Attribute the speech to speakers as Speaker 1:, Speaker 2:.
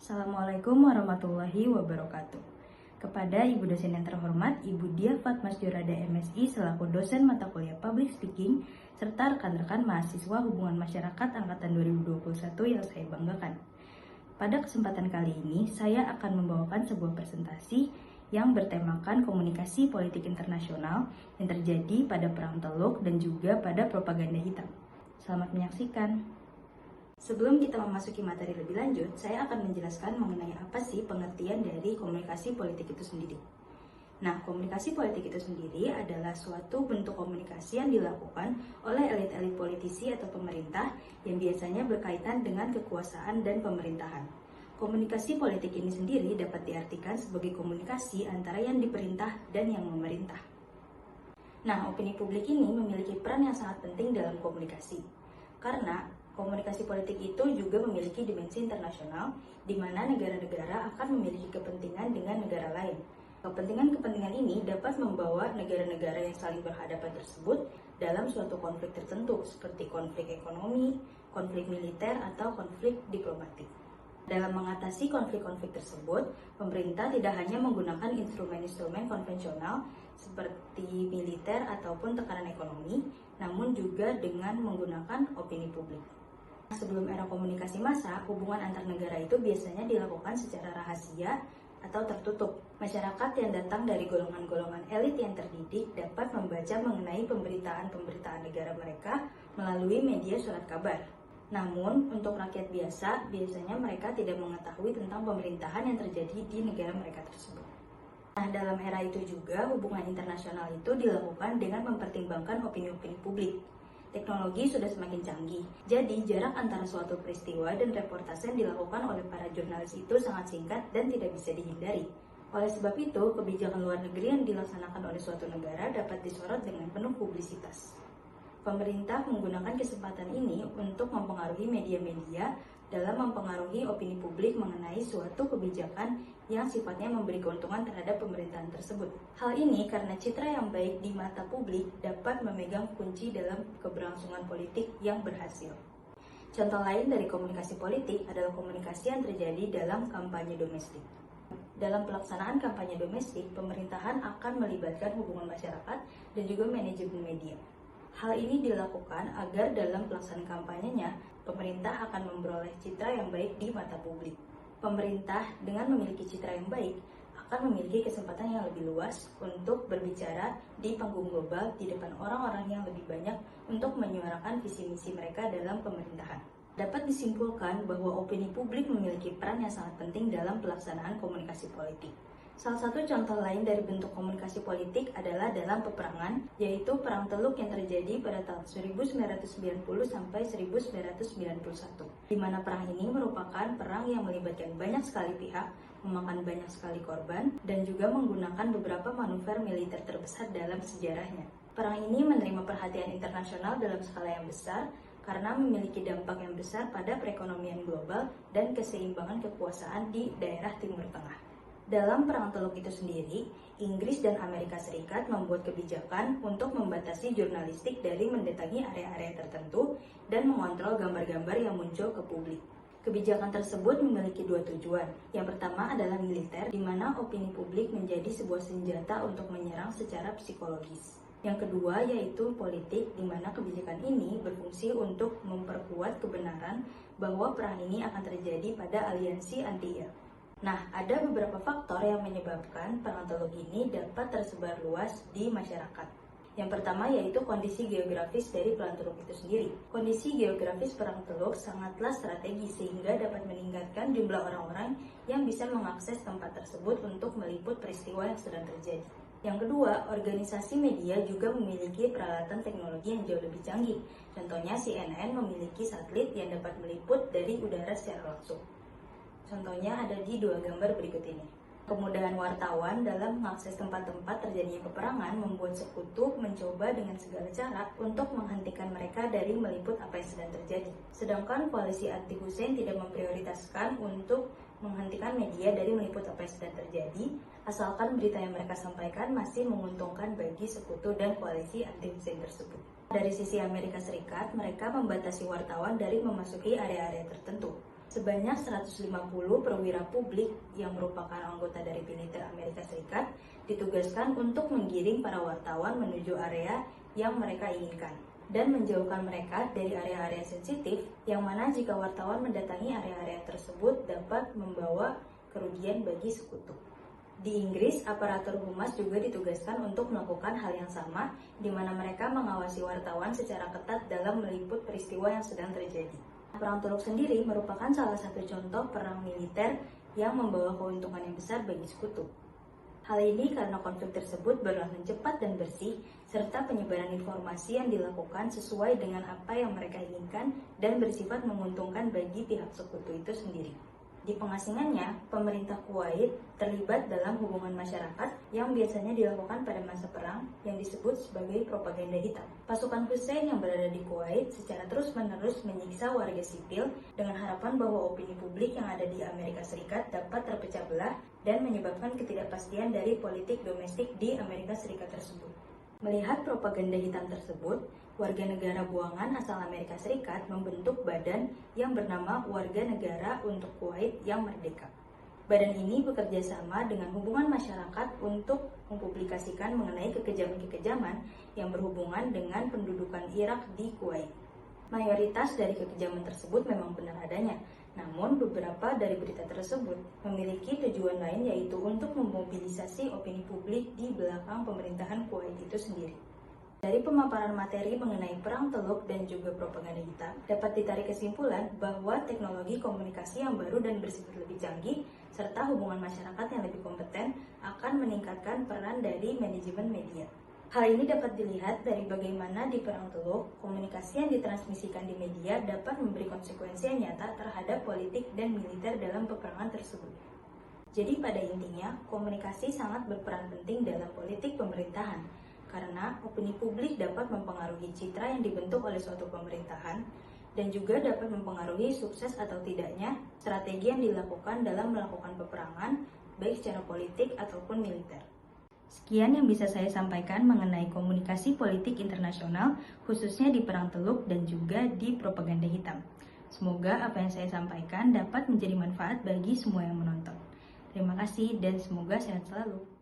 Speaker 1: Assalamualaikum warahmatullahi wabarakatuh. Kepada Ibu dosen yang terhormat, Ibu Diah Fatmas Jurada MSI selaku dosen mata kuliah Public Speaking, serta rekan-rekan mahasiswa Hubungan Masyarakat Angkatan 2021 yang saya banggakan. Pada kesempatan kali ini, saya akan membawakan sebuah presentasi yang bertemakan komunikasi politik internasional yang terjadi pada Perang Teluk dan juga pada propaganda hitam. Selamat menyaksikan. Sebelum kita memasuki materi lebih lanjut, saya akan menjelaskan mengenai apa sih pengertian dari komunikasi politik itu sendiri. Nah, komunikasi politik itu sendiri adalah suatu bentuk komunikasi yang dilakukan oleh elit-elit politisi atau pemerintah yang biasanya berkaitan dengan kekuasaan dan pemerintahan. Komunikasi politik ini sendiri dapat diartikan sebagai komunikasi antara yang diperintah dan yang memerintah. Nah, opini publik ini memiliki peran yang sangat penting dalam komunikasi. Karena komunikasi politik itu juga memiliki dimensi internasional, di mana negara-negara akan memiliki kepentingan dengan negara lain. Kepentingan-kepentingan ini dapat membawa negara-negara yang saling berhadapan tersebut dalam suatu konflik tertentu, seperti konflik ekonomi, konflik militer, atau konflik diplomatik. Dalam mengatasi konflik-konflik tersebut, pemerintah tidak hanya menggunakan instrumen-instrumen konvensional seperti militer ataupun tekanan ekonomi, namun juga dengan menggunakan opini publik. Sebelum era komunikasi massa, hubungan antar negara itu biasanya dilakukan secara rahasia atau tertutup. Masyarakat yang datang dari golongan-golongan elit yang terdidik dapat membaca mengenai pemberitaan-pemberitaan negara mereka melalui media surat kabar. Namun, untuk rakyat biasa, biasanya mereka tidak mengetahui tentang pemerintahan yang terjadi di negara mereka tersebut. Nah, dalam era itu juga, hubungan internasional itu dilakukan dengan mempertimbangkan opini-opini publik. Teknologi sudah semakin canggih, jadi jarak antara suatu peristiwa dan reportase yang dilakukan oleh para jurnalis itu sangat singkat dan tidak bisa dihindari. Oleh sebab itu, kebijakan luar negeri yang dilaksanakan oleh suatu negara dapat disorot dengan penuh publisitas. Pemerintah menggunakan kesempatan ini untuk mempengaruhi media-media dalam mempengaruhi opini publik mengenai suatu kebijakan yang sifatnya memberi keuntungan terhadap pemerintahan tersebut. Hal ini karena citra yang baik di mata publik dapat memegang kunci dalam keberlangsungan politik yang berhasil. Contoh lain dari komunikasi politik adalah komunikasi yang terjadi dalam kampanye domestik. Dalam pelaksanaan kampanye domestik, pemerintahan akan melibatkan hubungan masyarakat dan juga manajemen media. Hal ini dilakukan agar dalam pelaksanaan kampanyenya, pemerintah akan memperoleh citra yang baik di mata publik. Pemerintah dengan memiliki citra yang baik akan memiliki kesempatan yang lebih luas untuk berbicara di panggung global di depan orang-orang yang lebih banyak untuk menyuarakan visi misi mereka dalam pemerintahan. Dapat disimpulkan bahwa opini publik memiliki peran yang sangat penting dalam pelaksanaan komunikasi politik. Salah satu contoh lain dari bentuk komunikasi politik adalah dalam peperangan, yaitu Perang Teluk yang terjadi pada tahun 1990 sampai 1991. Di mana perang ini merupakan perang yang melibatkan banyak sekali pihak, memakan banyak sekali korban, dan juga menggunakan beberapa manuver militer terbesar dalam sejarahnya. Perang ini menerima perhatian internasional dalam skala yang besar karena memiliki dampak yang besar pada perekonomian global dan keseimbangan kekuasaan di daerah Timur Tengah. Dalam Perang Teluk itu sendiri, Inggris dan Amerika Serikat membuat kebijakan untuk membatasi jurnalistik dari mendatangi area-area tertentu dan mengontrol gambar-gambar yang muncul ke publik. Kebijakan tersebut memiliki dua tujuan. Yang pertama adalah militer, di mana opini publik menjadi sebuah senjata untuk menyerang secara psikologis. Yang kedua yaitu politik, di mana kebijakan ini berfungsi untuk memperkuat kebenaran bahwa perang ini akan terjadi pada aliansi anti-IRA. Nah, ada beberapa faktor yang menyebabkan Perang Teluk ini dapat tersebar luas di masyarakat. Yang pertama yaitu kondisi geografis dari Perang Teluk itu sendiri. Kondisi geografis Perang Teluk sangatlah strategis sehingga dapat meningkatkan jumlah orang-orang yang bisa mengakses tempat tersebut untuk meliput peristiwa yang sedang terjadi. Yang kedua, organisasi media juga memiliki peralatan teknologi yang jauh lebih canggih. Contohnya CNN memiliki satelit yang dapat meliput dari udara secara langsung. Contohnya ada di dua gambar berikut ini. Kemudahan wartawan dalam mengakses tempat-tempat terjadinya peperangan membuat sekutu mencoba dengan segala cara untuk menghentikan mereka dari meliput apa yang sedang terjadi. Sedangkan koalisi anti-Hussein tidak memprioritaskan untuk menghentikan media dari meliput apa yang sedang terjadi, asalkan berita yang mereka sampaikan masih menguntungkan bagi sekutu dan koalisi anti-Hussein tersebut. Dari sisi Amerika Serikat, mereka membatasi wartawan dari memasuki area-area tertentu. Sebanyak 150 perwira publik yang merupakan anggota dari militer Amerika Serikat ditugaskan untuk menggiring para wartawan menuju area yang mereka inginkan dan menjauhkan mereka dari area-area sensitif yang mana jika wartawan mendatangi area-area tersebut dapat membawa kerugian bagi sekutu. Di Inggris, aparatur humas juga ditugaskan untuk melakukan hal yang sama, di mana mereka mengawasi wartawan secara ketat dalam meliput peristiwa yang sedang terjadi. Perang Teluk sendiri merupakan salah satu contoh perang militer yang membawa keuntungan yang besar bagi sekutu. Hal ini karena konflik tersebut berlangsung cepat dan bersih, serta penyebaran informasi yang dilakukan sesuai dengan apa yang mereka inginkan dan bersifat menguntungkan bagi pihak sekutu itu sendiri. Di pengasingannya, pemerintah Kuwait terlibat dalam hubungan masyarakat yang biasanya dilakukan pada masa perang yang disebut sebagai propaganda hitam. Pasukan Hussein yang berada di Kuwait secara terus-menerus menyiksa warga sipil dengan harapan bahwa opini publik yang ada di Amerika Serikat dapat terpecah belah dan menyebabkan ketidakpastian dari politik domestik di Amerika Serikat tersebut. Melihat propaganda hitam tersebut, warga negara buangan asal Amerika Serikat membentuk badan yang bernama Warga Negara untuk Kuwait yang Merdeka. Badan ini bekerja sama dengan hubungan masyarakat untuk mempublikasikan mengenai kekejaman-kekejaman yang berhubungan dengan pendudukan Irak di Kuwait. Mayoritas dari kekejaman tersebut memang benar adanya, namun beberapa dari berita tersebut memiliki tujuan lain, yaitu untuk memobilisasi opini publik di belakang pemerintahan Kuwait itu sendiri. Dari pemaparan materi mengenai Perang Teluk dan juga propaganda hitam, dapat ditarik kesimpulan bahwa teknologi komunikasi yang baru dan bersifat lebih canggih, serta hubungan masyarakat yang lebih kompeten akan meningkatkan peran dari manajemen media. Hal ini dapat dilihat dari bagaimana di Perang Teluk, komunikasi yang ditransmisikan di media dapat memberi konsekuensi yang nyata terhadap politik dan militer dalam peperangan tersebut. Jadi pada intinya, komunikasi sangat berperan penting dalam politik pemerintahan, karena opini publik dapat mempengaruhi citra yang dibentuk oleh suatu pemerintahan, dan juga dapat mempengaruhi sukses atau tidaknya strategi yang dilakukan dalam melakukan peperangan, baik secara politik ataupun militer. Sekian yang bisa saya sampaikan mengenai komunikasi politik internasional, khususnya di Perang Teluk dan juga di propaganda hitam. Semoga apa yang saya sampaikan dapat menjadi manfaat bagi semua yang menonton. Terima kasih dan semoga sehat selalu.